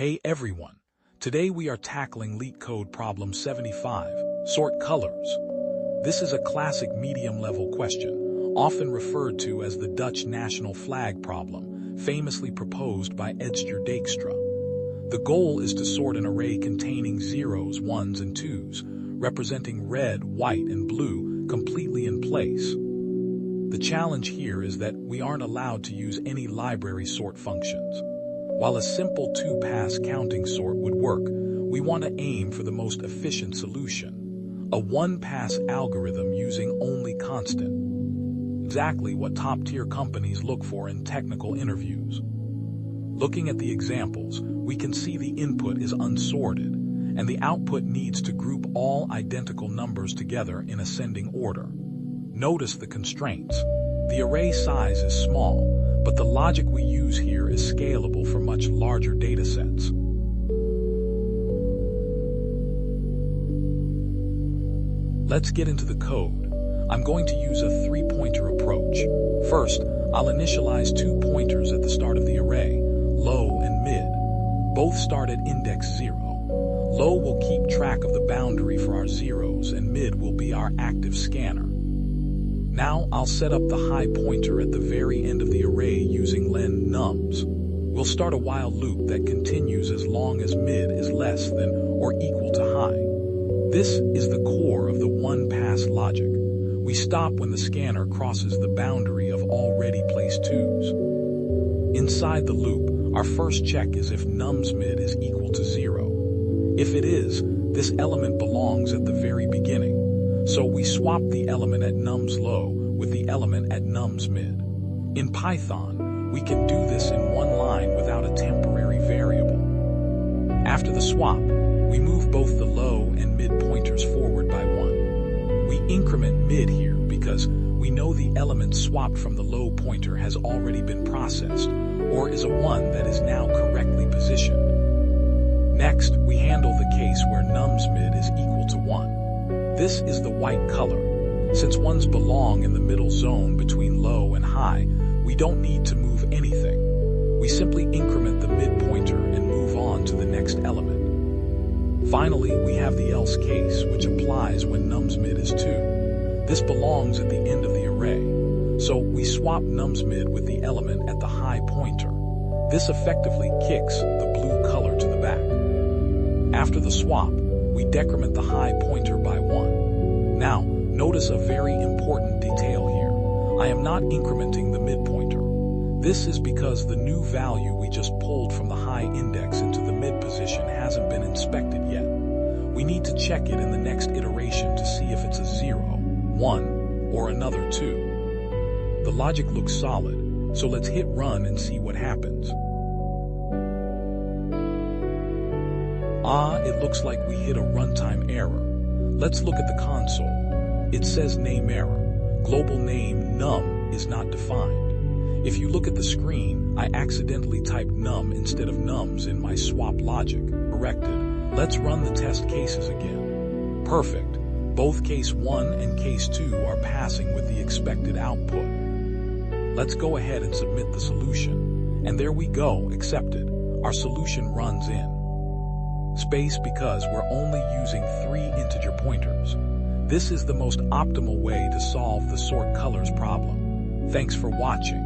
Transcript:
Hey everyone! Today we are tackling LeetCode problem 75, sort colors. This is a classic medium-level question, often referred to as the Dutch national flag problem, famously proposed by Edster Dijkstra. The goal is to sort an array containing zeros, ones, and twos, representing red, white, and blue, completely in place. The challenge here is that we aren't allowed to use any library sort functions. While a simple two-pass counting sort would work, we want to aim for the most efficient solution, a one-pass algorithm using only constant. Exactly what top-tier companies look for in technical interviews. Looking at the examples, we can see the input is unsorted, and the output needs to group all identical numbers together in ascending order. Notice the constraints. The array size is small, but the logic we use here is scalable for much larger datasets. Let's get into the code. I'm going to use a three-pointer approach. First, I'll initialize 2 pointers at the start of the array, low and mid. Both start at index 0. Low will keep track of the boundary for our zeros, and mid will be our active scanner. Now I'll set up the high pointer at the very end of the array using len nums. We'll start a while loop that continues as long as mid is less than or equal to high. This is the core of the one-pass logic. We stop when the scanner crosses the boundary of already placed twos. Inside the loop, our first check is if nums mid is equal to 0. If it is, this element belongs at the very beginning. So we swap the element at nums low with the element at nums mid. In Python, we can do this in one line without a temporary variable. After the swap, we move both the low and mid pointers forward by 1. We increment mid here because we know the element swapped from the low pointer has already been processed, or is a 1 that is now correctly positioned. Next, we handle the case where nums mid is equal to 1. This is the white color. Since ones belong in the middle zone between low and high, we don't need to move anything. We simply increment the mid pointer and move on to the next element. Finally, we have the else case, which applies when nums mid is 2. This belongs at the end of the array. So we swap nums mid with the element at the high pointer. This effectively kicks the blue color to the back. After the swap, we decrement the high pointer by 1. Now, notice a very important detail here. I am not incrementing the mid pointer. This is because the new value we just pulled from the high index into the mid position hasn't been inspected yet. We need to check it in the next iteration to see if it's a 0, 1, or another 2. The logic looks solid, so let's hit run and see what happens. It looks like we hit a runtime error. Let's look at the console. It says name error. Global name num is not defined. If you look at the screen, I accidentally typed num instead of nums in my swap logic. Corrected. Let's run the test cases again. Perfect. Both case 1 and case 2 are passing with the expected output. Let's go ahead and submit the solution. And there we go, accepted. Our solution runs in space because we're only using 3 integer pointers. This is the most optimal way to solve the sort colors problem. Thanks for watching.